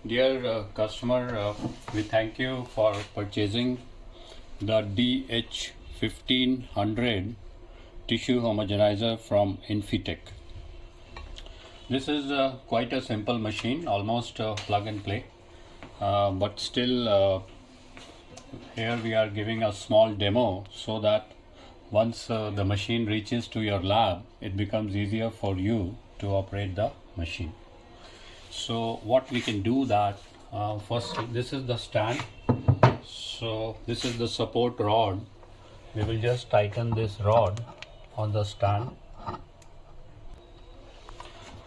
Dear customer, we thank you for purchasing the DH-1500 tissue homogenizer from Infitek. This is quite a simple machine, almost plug and play, but still here we are giving a small demo so that once the machine reaches to your lab, it becomes easier for you to operate the machine. So what we can do that, first this is the stand, so this is the support rod. We will just tighten this rod on the stand.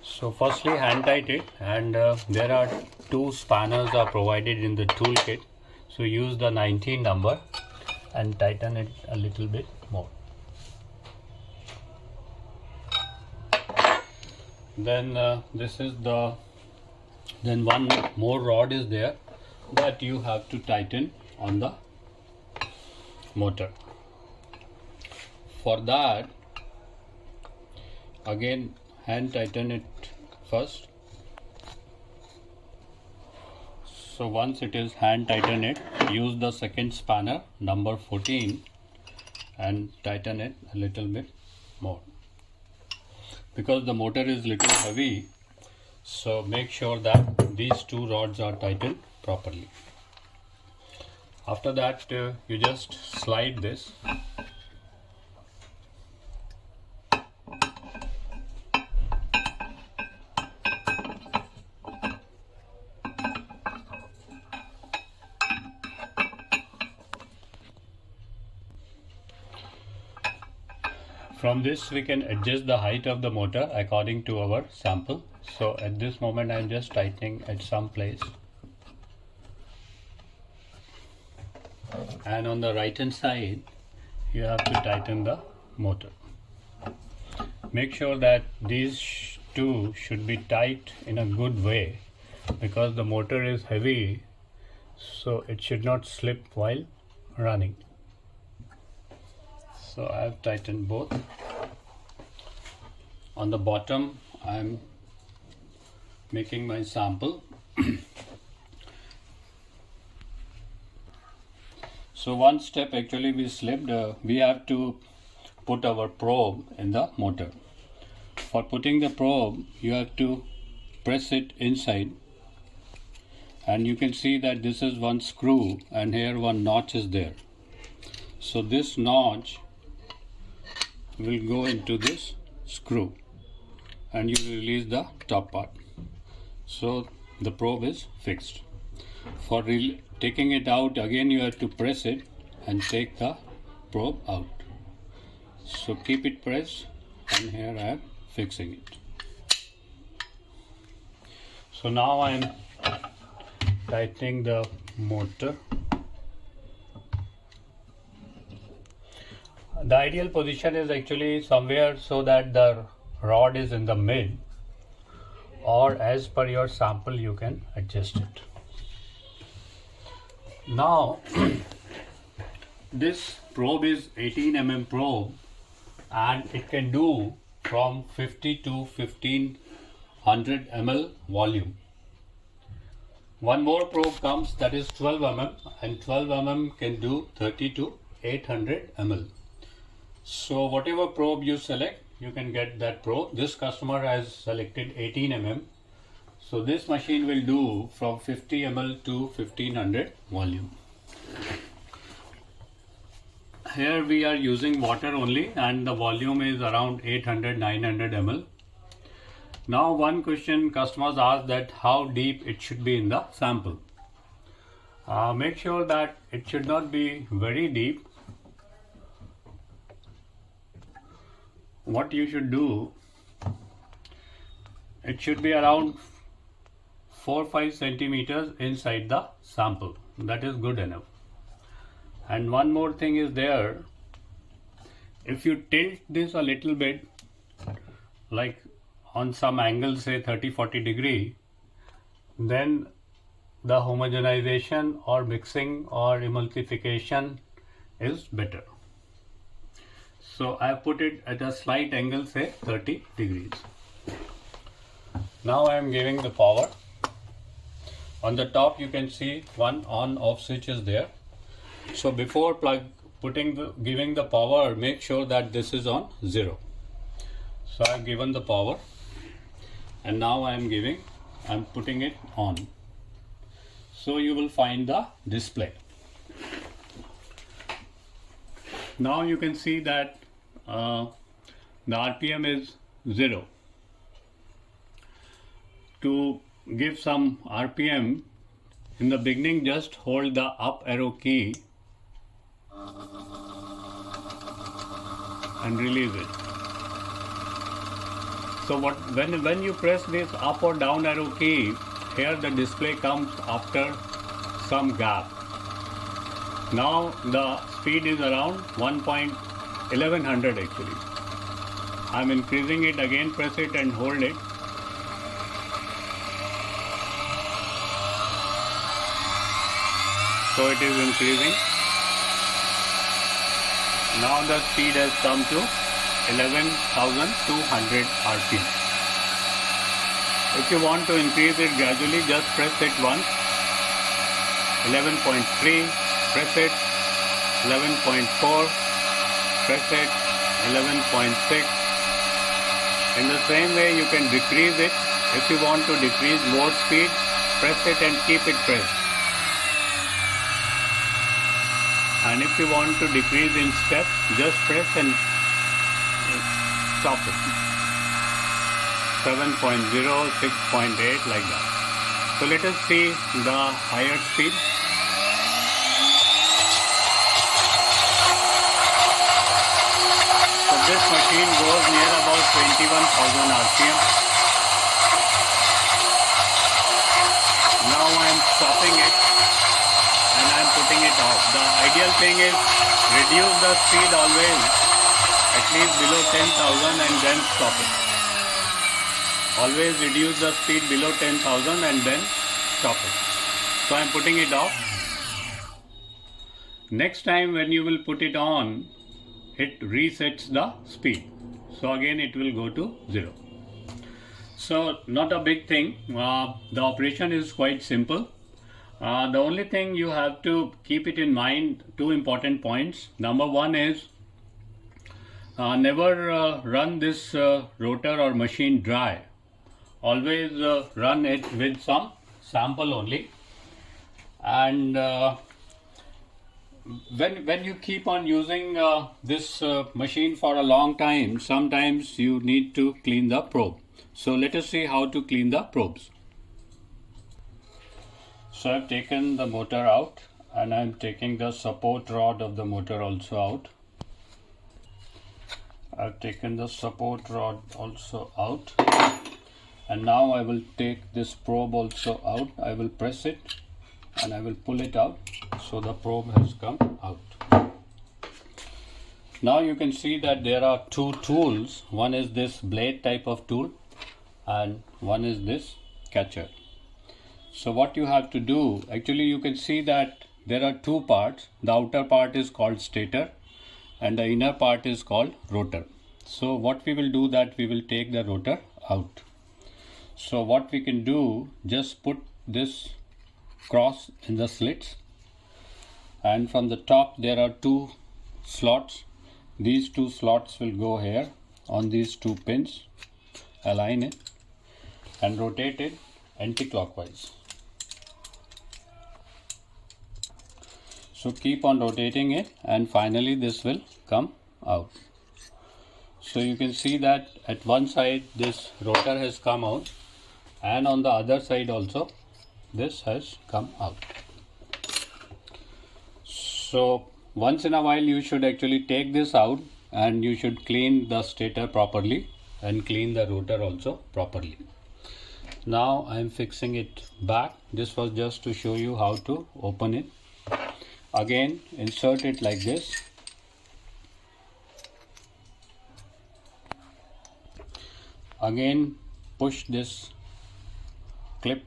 So firstly hand tight it, and there are two spanners are provided in the toolkit, so use the 19 number and tighten it a little bit more. Then then one more rod is there that you have to tighten on the motor. For that, again hand tighten it first. So once it is hand tighten it, use the second spanner number 14 and tighten it a little bit more. Because the motor is little heavy, so make sure that these two rods are tightened properly. After that, you just slide this. From this we can adjust the height of the motor according to our sample. So at this moment I am just tightening at some place. And on the right hand side you have to tighten the motor. Make sure that these two should be tight in a good way, because the motor is heavy, so it should not slip while running. So I have tightened both. On the bottom I am making my sample. So one step actually we slipped. We have to put our probe in the motor. For putting the probe, you have to press it inside, and you can see that this is one screw and here one notch is there. So this notch will go into this screw and you release the top part. So the probe is fixed. For taking it out, again you have to press it and take the probe out. So keep it pressed, and here I am fixing it. So now I am tightening the motor. The ideal position is actually somewhere so that the rod is in the mid, or as per your sample you can adjust it. Now this probe is 18 mm probe, and it can do from 50 to 1500 ml volume. One more probe comes, that is 12 mm, and 12 mm can do 30 to 800 ml. So whatever probe you select, you can get that probe. This customer has selected 18 mm. So this machine will do from 50 ml to 1500 volume. Here we are using water only, and the volume is around 800-900 ml. Now one question customers ask, that how deep it should be in the sample. Make sure that it should not be very deep. What you should do, it should be around 4-5 centimeters inside the sample. That is good enough. And one more thing is there, if you tilt this a little bit, like on some angle, say 30-40 degree, then the homogenization or mixing or emulsification is better. So I have put it at a slight angle, say 30 degrees. Now I am giving the power. On the top you can see one on off switch is there. So before giving the power, make sure that this is on 0. So I have given the power, and now I'm putting it on. So you will find the display. Now you can see that the RPM is 0. To give some RPM, in the beginning just hold the up arrow key and release it. So when you press this up or down arrow key, here the display comes after some gap. Now the speed is around 1100 actually. I'm increasing it again, press it and hold it. So it is increasing. Now the speed has come to 11,200 RPM. If you want to increase it gradually, just press it once. 11.3, press it. 11.4, press it. 11.6. In the same way you can decrease it. If you want to decrease more speed, press it and keep it pressed. And if you want to decrease in steps, just press and stop it. 7.0, 6.8 like that. So let us see the higher speed. So this machine goes near about 21,000 RPM. Now I am stopping it and I am putting it off. The ideal thing is reduce the speed always at least below 10,000 and then stop it. Always reduce the speed below 10,000 and then stop it. So I am putting it off. Next time when you will put it on, it resets the speed. So again it will go to 0. So not a big thing. The operation is quite simple. The only thing you have to keep it in mind, two important points. Number one is never run this rotor or machine dry. Always run it with some sample only. And when you keep on using this machine for a long time, sometimes you need to clean the probe. So let us see how to clean the probes. So I've taken the motor out and I'm taking the support rod of the motor also out. I've taken the support rod also out, and now I will take this probe also out. I will press it and I will pull it out, so the probe has come out. Now you can see that there are two tools. One is this blade type of tool and one is this catcher. So what you have to do, actually you can see that there are two parts. The outer part is called stator and the inner part is called rotor. So what we will do, that we will take the rotor out. So what we can do, just put this cross in the slits, and from the top there are two slots. These two slots will go here on these two pins. Align it and rotate it anti-clockwise. So keep on rotating it and finally this will come out. So you can see that at one side this rotor has come out and on the other side also this has come out. So once in a while you should actually take this out and you should clean the stator properly and clean the rotor also properly. Now I am fixing it back. This was just to show you how to open it. Again, insert it like this. Again, push this clip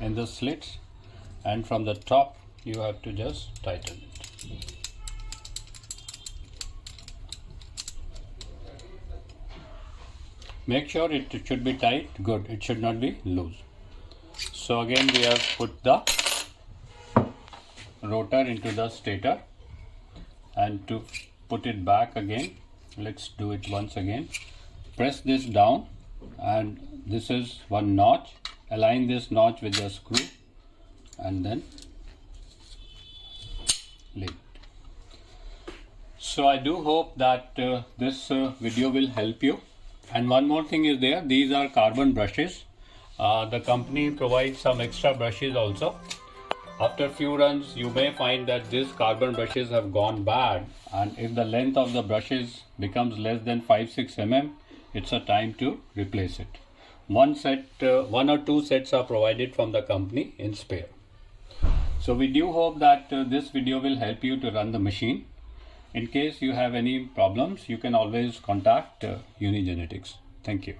in the slits, and from the top you have to just tighten it. Make sure it should be tight, good, it should not be loose. So again we have put the rotor into the stator, and to put it back again, let's do it once again. Press this down, and this is one notch. Align this notch with the screw and then leave it. So I do hope that this video will help you. And one more thing is there, these are carbon brushes. The company provides some extra brushes also. After few runs you may find that these carbon brushes have gone bad, and if the length of the brushes becomes less than 5-6 mm, it's a time to replace it. One or two sets are provided from the company in spare. So we do hope that this video will help you to run the machine. In case you have any problems, you can always contact Jain-Unigenetics. Thank you.